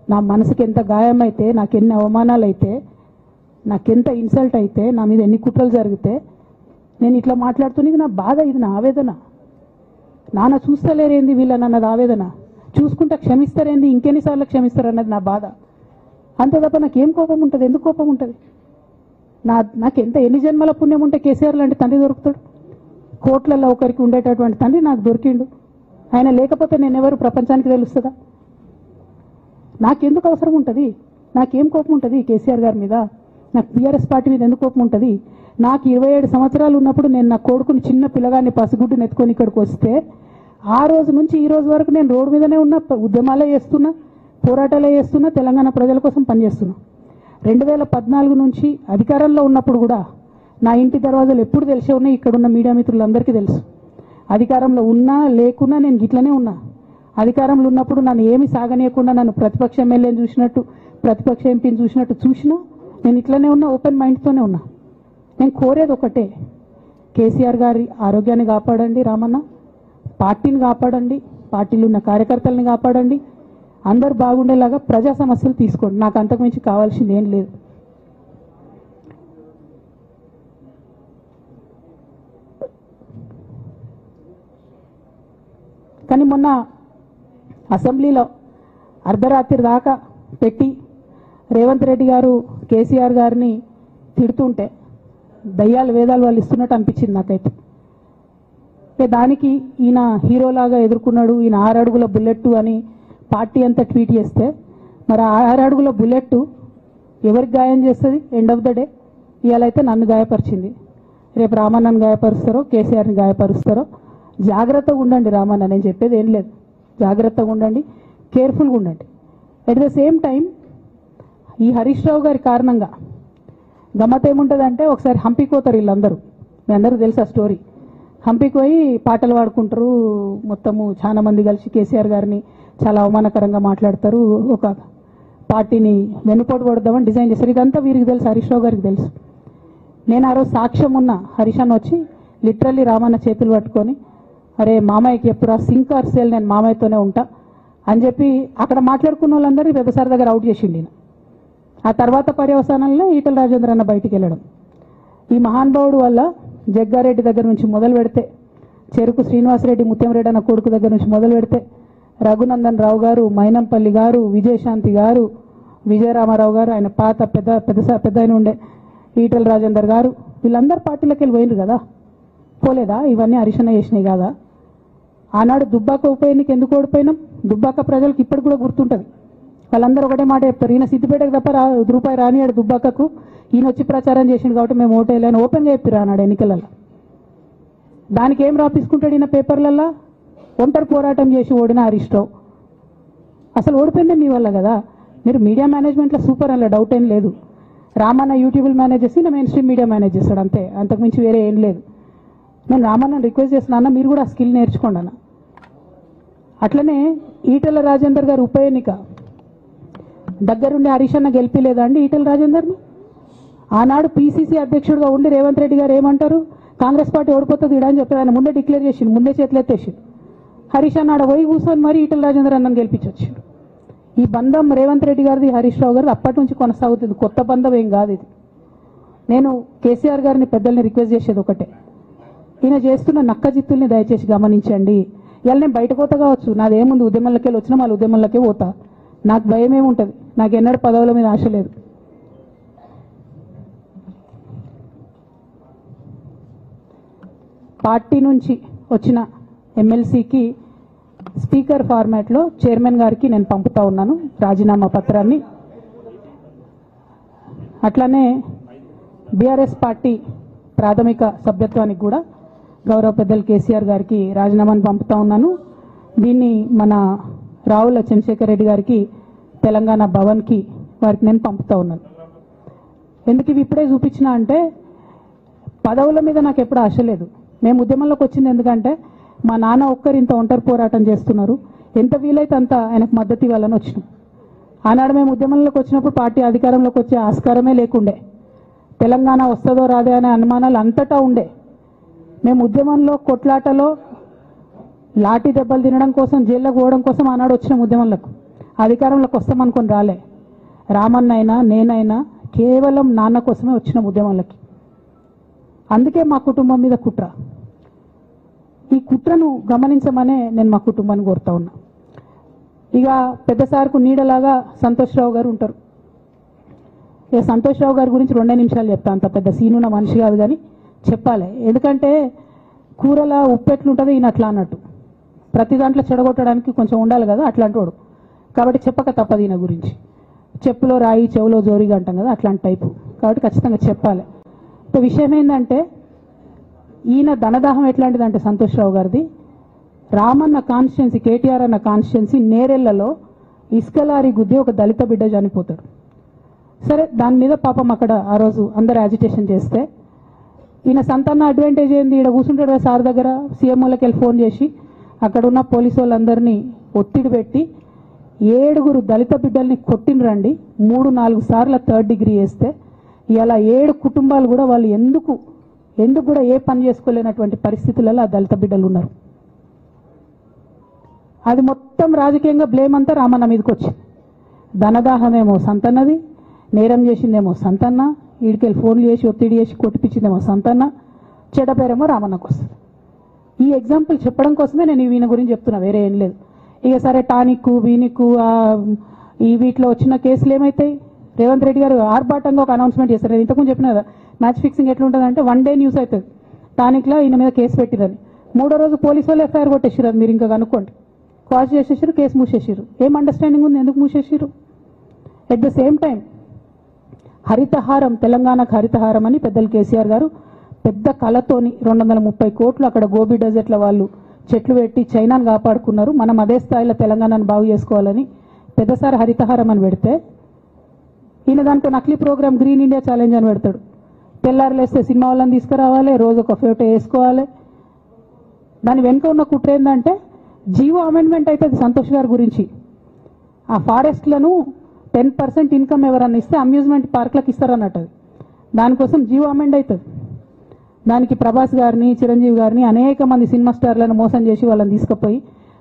నా మనసుకి ఎంత గాయం అయితే, నాకు ఎన్ని అవమానాలు అయితే, నాకెంత ఇన్సల్ట్ అయితే, నా మీద ఎన్ని కుట్రలు జరిగితే నేను ఇట్లా మాట్లాడుతున్నది నా బాధ, ఇది నా ఆవేదన. నాన్న చూస్తలేరేంది వీళ్ళని అన్నది ఆవేదన, చూసుకుంటే క్షమిస్తారేంది ఇంకెన్నిసార్లు క్షమిస్తారు అన్నది నా బాధ. అంతే తప్ప నాకేం కోపం ఉంటుంది? ఎందుకు కోపం ఉంటుంది? నాకెంత ఎన్ని జన్మల పుణ్యం ఉంటే కేసీఆర్ లాంటి తండ్రి దొరుకుతాడు? కోట్లలో ఒకరికి ఉండేటటువంటి తండ్రి నాకు దొరికిండు. ఆయన లేకపోతే నేను ఎవరు ప్రపంచానికి తెలుస్తుందా? నాకెందుకు అవసరం ఉంటుంది? నాకేం కోపం ఉంటుంది కేసీఆర్ గారి మీద? నాకు బీఆర్ఎస్ పార్టీ మీద ఎందుకు కోపం ఉంటుంది? నాకు 27 సంవత్సరాలు ఉన్నప్పుడు నేను నా కొడుకుని చిన్న పిల్లగాన్ని పసిగుడ్డుని ఎత్తుకొని ఇక్కడికి వస్తే ఆ రోజు నుంచి ఈ రోజు వరకు నేను రోడ్డు మీదనే ఉన్నా, ఉద్యమాలే చేస్తున్నా, పోరాటాలే చేస్తున్నా, తెలంగాణ ప్రజల కోసం పనిచేస్తున్నా. 2014 నుంచి అధికారంలో ఉన్నప్పుడు కూడా నా ఇంటి దర్వాజాలు ఎప్పుడు తెలిసే ఉన్నాయి. ఇక్కడున్న మీడియా మిత్రులందరికీ తెలుసు. అధికారంలో ఉన్నా లేకున్నా నేను గిట్లనే ఉన్నా. అధికారంలో ఉన్నప్పుడు నన్ను ఏమి సాగనీయకుండా నన్ను ప్రతిపక్ష ఎమ్మెల్యేని చూసినట్టు, ప్రతిపక్ష ఎంపీని చూసినట్టు చూసినా నేను ఇట్లనే ఉన్నా, ఓపెన్ మైండ్తోనే ఉన్నా. నేను కోరేది ఒకటే, కేసీఆర్ గారి ఆరోగ్యాన్ని కాపాడండి రామన్న, పార్టీని కాపాడండి, పార్టీలో ఉన్న కార్యకర్తల్ని కాపాడండి, అందరు బాగుండేలాగా ప్రజా సమస్యలు తీసుకోండి. నాకు అంతకుమించి కావాల్సింది ఏం లేదు. కానీ మొన్న అసెంబ్లీలో అర్ధరాత్రి దాకా పెట్టి రేవంత్ రెడ్డి గారు కేసీఆర్ గారిని తిడుతుంటే దయ్యాలు వేదాలు వాళ్ళు ఇస్తున్నట్టు అనిపించింది నాకైతే. దానికి ఈయన హీరోలాగా ఎదుర్కొన్నాడు, ఈయన 6 అడుగుల బుల్లెట్ అని పార్టీ అంతా ట్వీట్ చేస్తే, మరి 6 అడుగుల బుల్లెట్ ఎవరికి గాయం చేస్తుంది? ఎండ్ ఆఫ్ ద డే ఇవాళ అయితే నన్ను గాయపరిచింది, రేపు రామన్నను గాయపరుస్తారో కేసీఆర్ని గాయపరుస్తారో. జాగ్రత్తగా ఉండండి రామన్న, నేను చెప్పేది ఏం లేదు, జాగ్రత్తగా ఉండండి, కేర్ఫుల్గా ఉండండి. అట్ ద సేమ్ టైం ఈ హరీష్ రావు గారి కారణంగా గమ్మత్ ఏముంటుందంటే, ఒకసారి హంపీకి పోతారు వీళ్ళందరూ, మీ అందరికీ తెలుసు ఆ స్టోరీ. హంపీకి పోయి పాటలు పాడుకుంటారు, మొత్తము చాలా మంది కలిసి కేసీఆర్ గారిని చాలా అవమానకరంగా మాట్లాడతారు, ఒక పార్టీని వెన్నుపోటు పడదామని డిజైన్ చేస్తారు. ఇదంతా వీరికి తెలుసు, హరీష్ రావు గారికి తెలుసు. నేను ఆ రోజు సాక్ష్యం ఉన్న హరీష్ అన్న వచ్చి లిటరల్లీ రామన్న చేతులు పట్టుకొని, అరే మామయ్యకి ఎప్పుడు సింక్ ఆర్ సేల్, నేను మామయ్యతోనే ఉంటా అని చెప్పి అక్కడ మాట్లాడుకున్న వాళ్ళందరూ వెబసార్ దగ్గర అవుట్ చేసిండి. ఆ తర్వాత పర్యవసానంలో ఈటల రాజేంద్ర అన్న బయటికి వెళ్ళడం. ఈ మహానుభావుడు వల్ల జగ్గారెడ్డి దగ్గర నుంచి మొదలు పెడితే, చెరుకు శ్రీనివాసరెడ్డి ముత్యంరెడ్డి అన్న కొడుకు దగ్గర నుంచి మొదలు పెడితే, రఘునందన్ రావు గారు, మైనంపల్లి గారు, విజయశాంతి గారు, విజయరామారావు గారు, ఆయన పాత పెద్ద ఆయన ఉండే ఈటల రాజేందర్ గారు, వీళ్ళందరూ పార్టీలోకి వెళ్ళి పోయినారు కదా, పోలేదా? ఇవన్నీ హరీషన్న చేసినాయి కదా. ఆనాడు దుబ్బాక ఉప ఎన్నిక ఎందుకు ఓడిపోయినాం? దుబ్బాక ప్రజలకు ఇప్పటికి కూడా గుర్తుంటుంది. వాళ్ళందరూ ఒకటే మాట చెప్తారు, ఈయన సిద్దిపేటకు తప్ప రూపాయి రానియాడు దుబ్బాకకు, ఈయన వచ్చి ప్రచారం చేసిండు కాబట్టి మేము ఓటేయాలని ఓపెన్గా చెప్పారు ఆనాడు ఎన్నికలలో. దానికి ఏం రాపించుకుంటాడు ఈయన పేపర్లల్లో? ఒంటరి పోరాటం చేసి ఓడిన హరీష్ రావు. అసలు ఓడిపోయిందే మీ వల్ల కదా. మీరు మీడియా మేనేజ్మెంట్లో సూపర్, అలా డౌట్ ఏం లేదు. రామన్న యూట్యూబ్లు మేనేజ్ చేసి నా మెయిన్ స్ట్రీమ్ మీడియా మేనేజ్ చేస్తాడు, అంతే, అంతకుమించి వేరే ఏం లేదు. నేను రామన్నని రిక్వెస్ట్ చేస్తున్నా, మీరు కూడా ఆ స్కిల్ నేర్చుకోండి అన్న. అట్లనే ఈటల రాజేందర్ గారు ఉప ఎన్నిక దగ్గరుండి హరీష్ అన్న గెలిపిలేదా అండి ఈటల రాజేందర్ని? ఆనాడు పీసీసీ అధ్యక్షుడిగా ఉండి రేవంత్ రెడ్డి గారు ఏమంటారు, కాంగ్రెస్ పార్టీ ఓడిపోతుంది ఇడా అని చెప్పి ఆయన ముందే డిక్లేర్ చేసిండు, ముందే చేతులు ఎత్తేసిండు. హరీష్ అన్న ఆడ పోయి కూర్చొని మరి ఈటల రాజేందర్ అన్నని గెలిపించొచ్చిండు. ఈ బంధం రేవంత్ రెడ్డి గారిది హరీష్ రావు గారిది అప్పటి నుంచి కొనసాగుతుంది, కొత్త బంధం ఏం కాదు ఇది. నేను కేసీఆర్ గారిని పెద్దల్ని రిక్వెస్ట్ చేసేది ఒకటే, ఈయన చేస్తున్న నక్క జిత్తుల్ని దయచేసి గమనించండి. ఇవాళ నేను బయట పోతా కావచ్చు, నాదేముంది, ఉద్యమంలోకి వెళ్ళి వచ్చినా మళ్ళీ ఉద్యమంలోకే పోతా, నాకు భయం ఏముంటుంది, నాకు ఎన్నడూ పదవుల మీద ఆశ లేదు. పార్టీ నుంచి వచ్చిన ఎమ్మెల్సీకి స్పీకర్ ఫార్మాట్లో చైర్మన్ గారికి నేను పంపుతా ఉన్నాను రాజీనామా పత్రాన్ని. అట్లానే బీఆర్ఎస్ పార్టీ ప్రాథమిక సభ్యత్వానికి కూడా గౌరవ పెద్దలు కేసీఆర్ గారికి రాజీనామాను పంపుతా ఉన్నాను. దీన్ని మన రావుల చంద్రశేఖర్ రెడ్డి గారికి తెలంగాణ భవన్కి వారికి నేను పంపుతా ఉన్నాను. ఎందుకు ఇవి ఇప్పుడే చూపించినా అంటే, పదవుల మీద నాకు ఎప్పుడు ఆశ లేదు. మేము ఉద్యమంలోకి వచ్చింది ఎందుకంటే మా నాన్న ఒక్కరు ఇంత ఒంటరి పోరాటం చేస్తున్నారు, ఎంత వీలైతే అంత ఆయనకు మద్దతు ఇవ్వాలని వచ్చినాం. ఆనాడు మేము ఉద్యమంలోకి వచ్చినప్పుడు పార్టీ అధికారంలోకి వచ్చే ఆస్కారమే లేకుండే, తెలంగాణ వస్తుందో రాదే అనే అనుమానాలు అంతటా ఉండే. మేము ఉద్యమంలో కొట్లాటలో లాఠీ దెబ్బలు తినడం కోసం, జైల్లోకి పోవడం కోసం ఆనాడు వచ్చినాం ఉద్యమంలోకి. అధికారంలోకి వస్తామనుకొని రాలే. రామన్న అయినా నేనైనా కేవలం నాన్న కోసమే వచ్చినాం ఉద్యమంలోకి. అందుకే మా కుటుంబం మీద కుట్ర. ఈ కుట్రను గమనించమనే నేను మా కుటుంబాన్ని కోరుతా ఉన్నా. ఇక పెద్ద సార్కు నీడలాగా సంతోష్ రావు గారు ఉంటారు. ఇక సంతోష్ రావు గారి గురించి 2 నిమిషాలు చెప్తా, అంత పెద్ద సీనున్న మనిషి కాదు కానీ చెప్పాలి. ఎందుకంటే కూరల ఉప్పు ఎట్లుంటుంది ఈయన అట్లా అన్నట్టు, ప్రతి దాంట్లో చెడగొట్టడానికి కొంచెం ఉండాలి కదా, అట్లాంటి వాడు. కాబట్టి చెప్పక తప్పదు ఈయన గురించి. చెప్పులో రాయి చెవులో జోరిగా అంటాం కదా, అట్లాంటి టైపు. కాబట్టి ఖచ్చితంగా చెప్పాలి. విషయం ఏంటంటే, ఈయన ధనదాహం ఎట్లాంటిదంటే సంతోష్ రావు గారిది, రామన్న కాన్స్టిట్యున్సీ, కేటీఆర్ అన్న కాన్స్టిట్యున్సీ నేరెళ్లలో ఇసుకలారి గుద్ది ఒక దళిత బిడ్డ చనిపోతాడు. సరే, దాని మీద పాపం అక్కడ ఆ రోజు అందరు యాజిటేషన్ చేస్తే, ఈయన సంతాన అడ్వాంటేజ్ ఏంది, ఈడ కూర్చుంటాడు కదా సార్ దగ్గర, సీఎంఓలకి వెళ్ళి ఫోన్ చేసి అక్కడ ఉన్న పోలీసు వాళ్ళందరినీ ఒత్తిడి పెట్టి 7 దళిత బిడ్డల్ని కొట్టినరండి. 3-4 సార్లు 3rd డిగ్రీ వేస్తే ఇలా 7 కుటుంబాలు కూడా వాళ్ళు ఎందుకు కూడా ఏ పని చేసుకోలేనటువంటి పరిస్థితులలో ఆ దళిత బిడ్డలు ఉన్నారు. అది మొత్తం రాజకీయంగా బ్లేమ్ అంతా రామన్న మీదకి వచ్చింది. ధనదాహమేమో సంతన్నది, నేరం చేసిందేమో సంతన్న, వీడికెళ్ళి ఫోన్లు చేసి ఒత్తిడి చేసి కొట్టిపించిందేమో సంతన్న, చెడ్డ పేరేమో రామన్నకు వస్తుంది. ఈ ఎగ్జాంపుల్ చెప్పడం కోసమే నేను ఈయన గురించి చెప్తున్నా, వేరే ఏం లేదు. ఇక సరే టానిక్ వీనిక్ ఈ వీటిలో వచ్చిన కేసులు ఏమవుతాయి? రేవంత్ రెడ్డి గారు ఆర్భాటంగా ఒక అనౌన్స్మెంట్ చేస్తారు. నేను ఇంతకుముందు చెప్పిన కదా, మ్యాచ్ ఫిక్సింగ్ ఎట్లుంటుందంటే వన్ డే న్యూస్ అవుతుంది, టానిక్లో ఈయన మీద కేసు పెట్టిరని, మూడో రోజు పోలీసు వాళ్ళు ఎఫ్ఐఆర్ కొట్టేసారు. మీరు ఇంకా కనుక్కోండి, క్వాష్ చేసేసారు, కేసు మూసేసారు. ఏం అండర్స్టాండింగ్ ఉంది? ఎందుకు మూసేసారు? At the same time Harithaharam, తెలంగాణకు హరితహారం అని పెద్దలు కేసీఆర్ గారు పెద్ద కళతోని 230 కోట్లు అక్కడ గోబీ డెజర్ట్ల వాళ్ళు చెట్లు పెట్టి చైనాను కాపాడుకున్నారు. మనం అదే స్థాయిలో తెలంగాణను బాగు చేసుకోవాలని పెద్దసారి హరితహారం అని పెడితే, ఈయన దాంట్లో నకిలీ ప్రోగ్రామ్ గ్రీన్ ఇండియా ఛాలెంజ్ అని పెడతాడు. తెల్లారులేస్తే సినిమా వాళ్ళని తీసుకురావాలి, రోజు ఒక ఫోటో వేసుకోవాలి. దాని వెనుక ఉన్న కుట్ర ఏంటంటే జీవో అమెండ్మెంట్ అవుతుంది సంతోష్ గారి గురించి. ఆ ఫారెస్ట్లను 10% ఇన్కమ్ ఎవరన్నా ఇస్తే అమ్యూజ్మెంట్ పార్క్లకు ఇస్తారన్నట్టు. దానికోసం జీవో అమెండ్ అవుతుంది. దానికి ప్రభాస్ గారిని, చిరంజీవి గారిని, అనేక మంది సినిమా స్టార్లను మోసం చేసి వాళ్ళని తీసుకుపోయి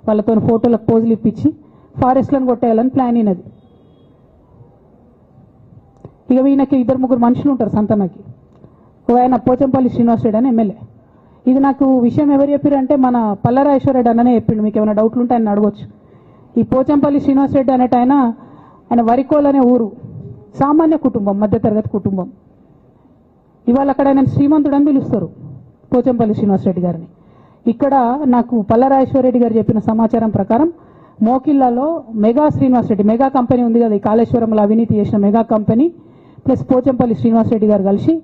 వాళ్ళతో ఫోటోలకు పోజులు ఇప్పించి ఫారెస్ట్లను కొట్టేయాలని ప్లాన్ అయినది. ఇక ఈయనకి 2-3 మనుషులు ఉంటారు సంతనకి. ఆయన పోచంపల్లి శ్రీనివాస్ రెడ్డి అని ఎమ్మెల్యే. ఇది నాకు విషయం ఎవరు చెప్పారంటే మన పల్లరాజేశ్వరరెడ్డి అన్ననే చెప్పిండు. మీకు ఏమైనా డౌట్లు ఉంటే ఆయన అడగొచ్చు. ఈ పోచంపల్లి శ్రీనివాస్ రెడ్డి అనేట ఆయన వరికోల్ అనే ఊరు, సామాన్య కుటుంబం, మధ్యతరగతి కుటుంబం. ఇవాళ అక్కడ ఆయన శ్రీమంతుడు అని పిలుస్తారు పోచంపల్లి శ్రీనివాస్ రెడ్డి గారిని. ఇక్కడ నాకు పల్లరాజేశ్వరరెడ్డి గారు చెప్పిన సమాచారం ప్రకారం మోకిల్లాలో Mega Srinivas Reddy, Mega company ఉంది కదా, ఈ కాళేశ్వరంలో అవినీతి చేసిన Mega company plus Pochampally Srinivas Reddy garu కలిసి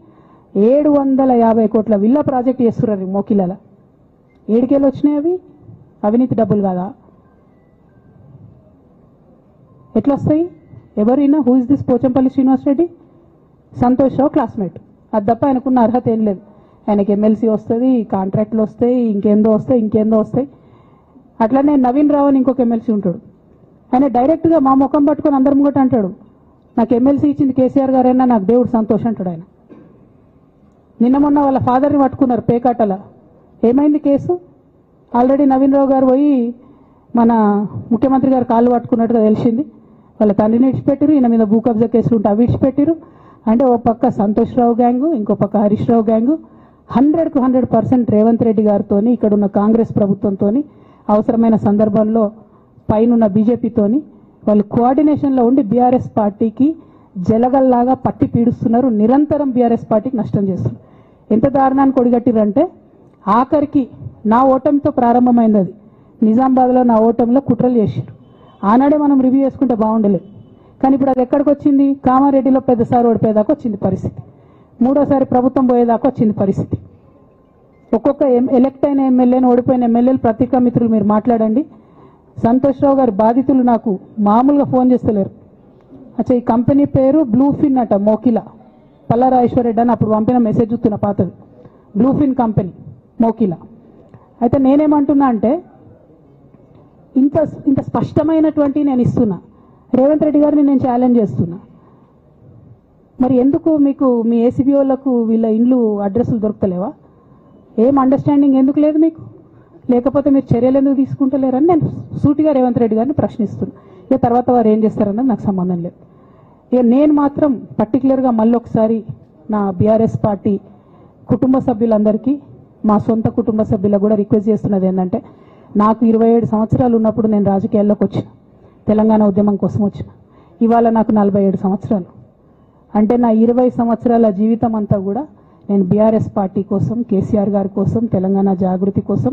750 కోట్ల విల్లా ప్రాజెక్ట్ చేస్తున్నారు మోకిల్లాల. ఏడికేళ్ళు వచ్చినాయి అవి? అవినీతి డబ్బులు కాదా? ఎట్లా వస్తాయి? ఎవరైనా who is this Pochampally Srinivas Reddy? Santosh Rao classmate. అది తప్ప ఆయనకున్న అర్హత ఏం లేదు. ఆయనకి ఎమ్మెల్సీ వస్తుంది, కాంట్రాక్ట్లు వస్తాయి, ఇంకేందో వస్తాయి. అట్లనే నవీన్ రావు అని ఇంకొక ఎమ్మెల్సీ ఉంటాడు. ఆయన డైరెక్ట్గా మా ముఖం పట్టుకొని అందరి ముంగట అంటాడు, నాకు ఎమ్మెల్సీ ఇచ్చింది కేసీఆర్ గారైనా నాకు దేవుడు సంతోష్ అంటాడు ఆయన. నిన్న మొన్న వాళ్ళ ఫాదర్ని పట్టుకున్నారు పేకాటల. ఏమైంది కేసు? ఆల్రెడీ నవీన్ రావు గారు పోయి మన ముఖ్యమంత్రి గారు కాళ్ళు పట్టుకున్నట్టుగా తెలిసింది. వాళ్ళ తండ్రిని విడిచిపెట్టారు, ఈయన మీద భూ కబ్జా కేసులు ఉంటే అవి విడిచిపెట్టారు. అంటే ఓ పక్క సంతోష్ రావు గ్యాంగు, ఇంకో పక్క హరీష్ రావు గ్యాంగు 100కు 100% రేవంత్ రెడ్డి గారితో, ఇక్కడున్న కాంగ్రెస్ ప్రభుత్వంతో, అవసరమైన సందర్భంలో పైనున్న బీజేపీతోని వాళ్ళు కోఆర్డినేషన్లో ఉండి బీఆర్ఎస్ పార్టీకి జలగల్లాగా పట్టి పీడుస్తున్నారు. నిరంతరం బీఆర్ఎస్ పార్టీకి నష్టం చేస్తున్నారు. ఎంత దారుణానికి ఒడిగట్టిరంటే ఆఖరికి నా ఓటమితో ప్రారంభమైంది అది. నిజామాబాద్లో నా ఓటమిలో కుట్రలు చేశారు. ఆనాడే మనం రివ్యూ చేసుకుంటే బాగుండలేదు. కానీ ఇప్పుడు అది ఎక్కడికి వచ్చింది? కామారెడ్డిలో పెద్దసారి ఓడిపోయేదాకా వచ్చింది పరిస్థితి. మూడోసారి ప్రభుత్వం పోయేదాకా వచ్చింది పరిస్థితి. ఒక్కొక్క ఎలక్ట్ అయిన ఎమ్మెల్యేని, ఓడిపోయిన ఎమ్మెల్యేలు పత్రికా మిత్రులు మీరు మాట్లాడండి. సంతోష్ రావు గారి బాధితులు నాకు మామూలుగా ఫోన్ చేస్తలేరు. అచ్చా, ఈ కంపెనీ పేరు బ్లూఫిన్ అట, మోకిలా. పల్లరాజేశ్వరరెడ్డి అని అప్పుడు పంపిన మెసేజ్ చూస్తున్న పాతది. Bluefin company Mokila. అయితే నేనేమంటున్నా అంటే ఇంత స్పష్టమైనటువంటి నేను ఇస్తున్నా, రేవంత్ రెడ్డి గారిని నేను ఛాలెంజ్ చేస్తున్నా. మరి ఎందుకు మీకు మీ ఏసీబీ వాళ్ళకు వీళ్ళ ఇండ్లు అడ్రస్లు దొరుకుతలేవా? ఏం అండర్స్టాండింగ్ ఎందుకు లేదు మీకు? లేకపోతే మీరు చర్యలు ఎందుకు తీసుకుంటలేరని నేను సూటిగా రేవంత్ రెడ్డి గారిని ప్రశ్నిస్తున్నాను. ఇక తర్వాత వారు ఏం చేస్తారన్నది నాకు సంబంధం లేదు. ఇక నేను మాత్రం పర్టికులర్గా మళ్ళీ ఒకసారి నా బీఆర్ఎస్ పార్టీ కుటుంబ సభ్యులందరికీ, మా సొంత కుటుంబ సభ్యులకు కూడా రిక్వెస్ట్ చేస్తున్నది ఏంటంటే, నాకు 27 సంవత్సరాలు ఉన్నప్పుడు నేను రాజకీయాల్లోకి వచ్చిన, తెలంగాణ ఉద్యమం కోసం వచ్చిన. ఇవాళ నాకు 47 సంవత్సరాలు. అంటే నా 20 సంవత్సరాల జీవితం అంతా కూడా నేను బీఆర్ఎస్ పార్టీ కోసం, కేసీఆర్ గారి కోసం, తెలంగాణ జాగృతి కోసం,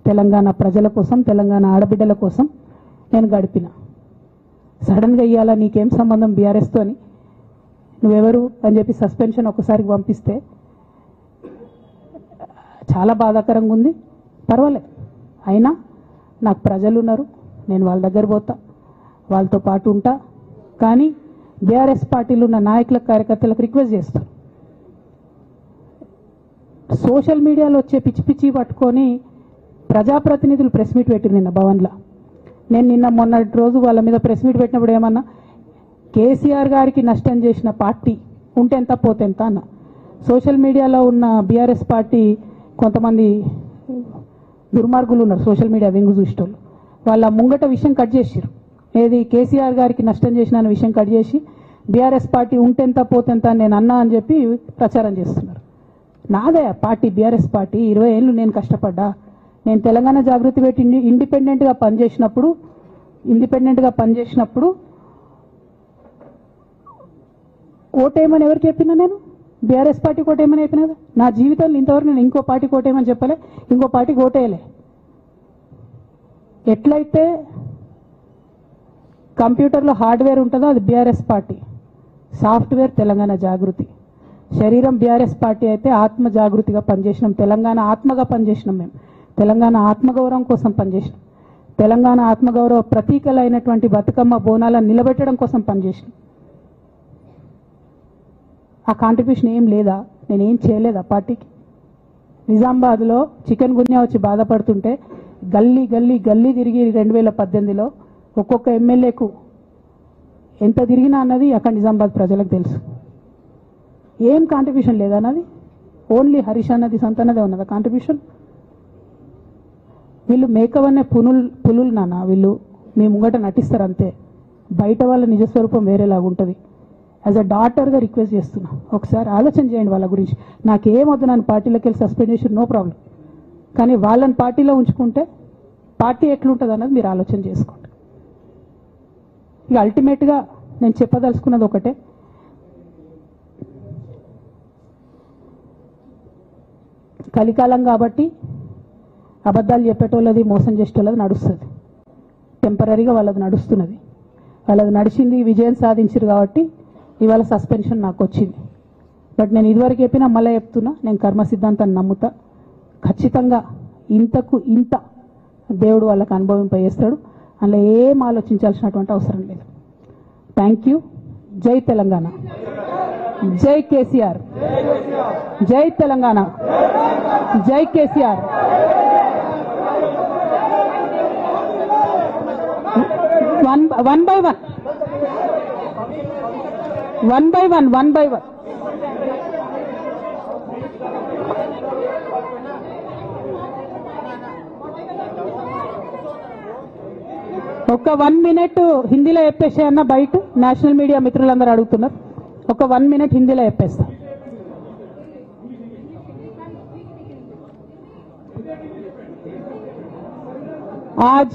తెలంగాణ ప్రజల కోసం, తెలంగాణ ఆడబిడ్డల కోసం నేను గడిపిన. సడన్గా ఇవాళ నీకేం సంబంధం బీఆర్ఎస్తో అని, నువ్వెవరు అని చెప్పి సస్పెన్షన్ ఒకసారికి పంపిస్తే చాలా బాధాకరంగా ఉంది. పర్వాలేదు, అయినా నాకు ప్రజలు ఉన్నారు, నేను వాళ్ళ దగ్గర పోతా, వాళ్ళతో పాటు ఉంటా. కానీ బీఆర్ఎస్ పార్టీలో ఉన్న నాయకుల, కార్యకర్తలకు రిక్వెస్ట్ చేస్తాను, సోషల్ మీడియాలో వచ్చే పిచ్చి పిచ్చి పట్టుకొని ప్రజాప్రతినిధులు ప్రెస్ మీట్ పెట్టిరు నిన్న భవన్లో. నేను నిన్న మొన్నటి రోజు వాళ్ళ మీద ప్రెస్ మీట్ పెట్టినప్పుడు ఏమన్నా, కేసీఆర్ గారికి నష్టం చేసిన పార్టీ ఉంటే ఎంత పోతే ఎంత అన్న. సోషల్ మీడియాలో ఉన్న బీఆర్ఎస్ పార్టీ కొంతమంది దుర్మార్గులు ఉన్నారు, సోషల్ మీడియా వెంగు చూసేటోళ్ళు. వాళ్ళ ముంగట విషయం కట్ చేసిరు. ఏది కేసీఆర్ గారికి నష్టం చేసిన విషయం కట్ చేసి బీఆర్ఎస్ పార్టీ ఉంటెంత పోతెంత నేను అన్నా అని చెప్పి ప్రచారం చేస్తున్నారు. నాదే పార్టీ బీఆర్ఎస్ పార్టీ. 20 ఏళ్ళు నేను కష్టపడ్డా. నేను తెలంగాణ జాగృతి పెట్టి ఇండిపెండెంట్గా పనిచేసినప్పుడు ఇండిపెండెంట్గా పనిచేసినప్పుడు ఓటేయమని ఎవరికి చెప్పినా నేను బీఆర్ఎస్ పార్టీకి ఓటేయమని చెప్పినా కదా. నా జీవితంలో ఇంతవరకు నేను ఇంకో పార్టీకి ఓటేయమని చెప్పలే, ఇంకో పార్టీకి ఓటేయలే. ఎట్లయితే కంప్యూటర్లో హార్డ్వేర్ ఉంటుందో అది బీఆర్ఎస్ పార్టీ, సాఫ్ట్వేర్ తెలంగాణ జాగృతి. శరీరం బీఆర్ఎస్ పార్టీ అయితే ఆత్మ జాగృతిగా పనిచేసినాం, తెలంగాణ ఆత్మగా పనిచేసినాం. మేము తెలంగాణ ఆత్మగౌరవం కోసం పనిచేసినాం, తెలంగాణ ఆత్మగౌరవ ప్రతీకలైనటువంటి బతుకమ్మ బోనాలను నిలబెట్టడం కోసం పనిచేసినాం. ఆ కాంట్రిబ్యూషన్ ఏం లేదా? నేనేం చేయలేదు ఆ పార్టీకి. నిజామాబాద్లో చికెన్ గున్యా వచ్చి బాధపడుతుంటే గల్లీ గల్లీ గల్లీ తిరిగి 2018లో ఒక్కొక్క ఎమ్మెల్యేకు ఎంత తిరిగినా అన్నది అక్కడ నిజామాబాద్ ప్రజలకు తెలుసు. ఏం కాంట్రిబ్యూషన్ లేదన్నది, ఓన్లీ హరీష్ అన్నది సంతన్నదే ఉన్నదా కాంట్రిబ్యూషన్? వీళ్ళు మేకవన్నే పులులు నాన్న, వీళ్ళు మీ ముంగట నటిస్తారు అంతే, బయట వాళ్ళ నిజస్వరూపం వేరేలాగా ఉంటుంది. యాజ్ అ డాటర్గా రిక్వెస్ట్ చేస్తున్నా, ఒకసారి ఆలోచన చేయండి వాళ్ళ గురించి. నాకేమొద్దు, నన్ను పార్టీలోకి వెళ్ళి సస్పెండ్ చేసి నో ప్రాబ్లం, కానీ వాళ్ళని పార్టీలో ఉంచుకుంటే పార్టీ ఎట్లుంటుంది అన్నది మీరు ఆలోచన చేసుకోండి. ఇక అల్టిమేట్గా నేను చెప్పదలుచుకున్నది ఒకటే, కలికాలం కాబట్టి అబద్ధాలు చెప్పేటోళ్ళది మోసం చేసేటోళ్ళది నడుస్తుంది, టెంపరీగా వాళ్ళది నడుస్తున్నది. వాళ్ళది నడిచింది, విజయం సాధించారు కాబట్టి ఇవాళ సస్పెన్షన్ నాకు వచ్చింది. బట్ నేను ఇదివరకు చెప్పినా మళ్ళీ చెప్తున్నా, నేను కర్మ సిద్ధాంతాన్ని నమ్ముతా. ఖచ్చితంగా ఇంతకు ఇంత దేవుడు వాళ్ళకి అనుభవింపజేస్తాడు, అందులో ఏం ఆలోచించాల్సినటువంటి అవసరం లేదు. Thank you. జై తెలంగాణ, జై కేసీఆర్, జై తెలంగాణ, జై కేసీఆర్. One by one. ఒక 1 minute హిందీలో చెప్పేసే అన్న, బయట నేషనల్ మీడియా మిత్రులందరూ అడుగుతున్నారు. ఒక 1 minute हिंदी చెప్పేస్తా. आज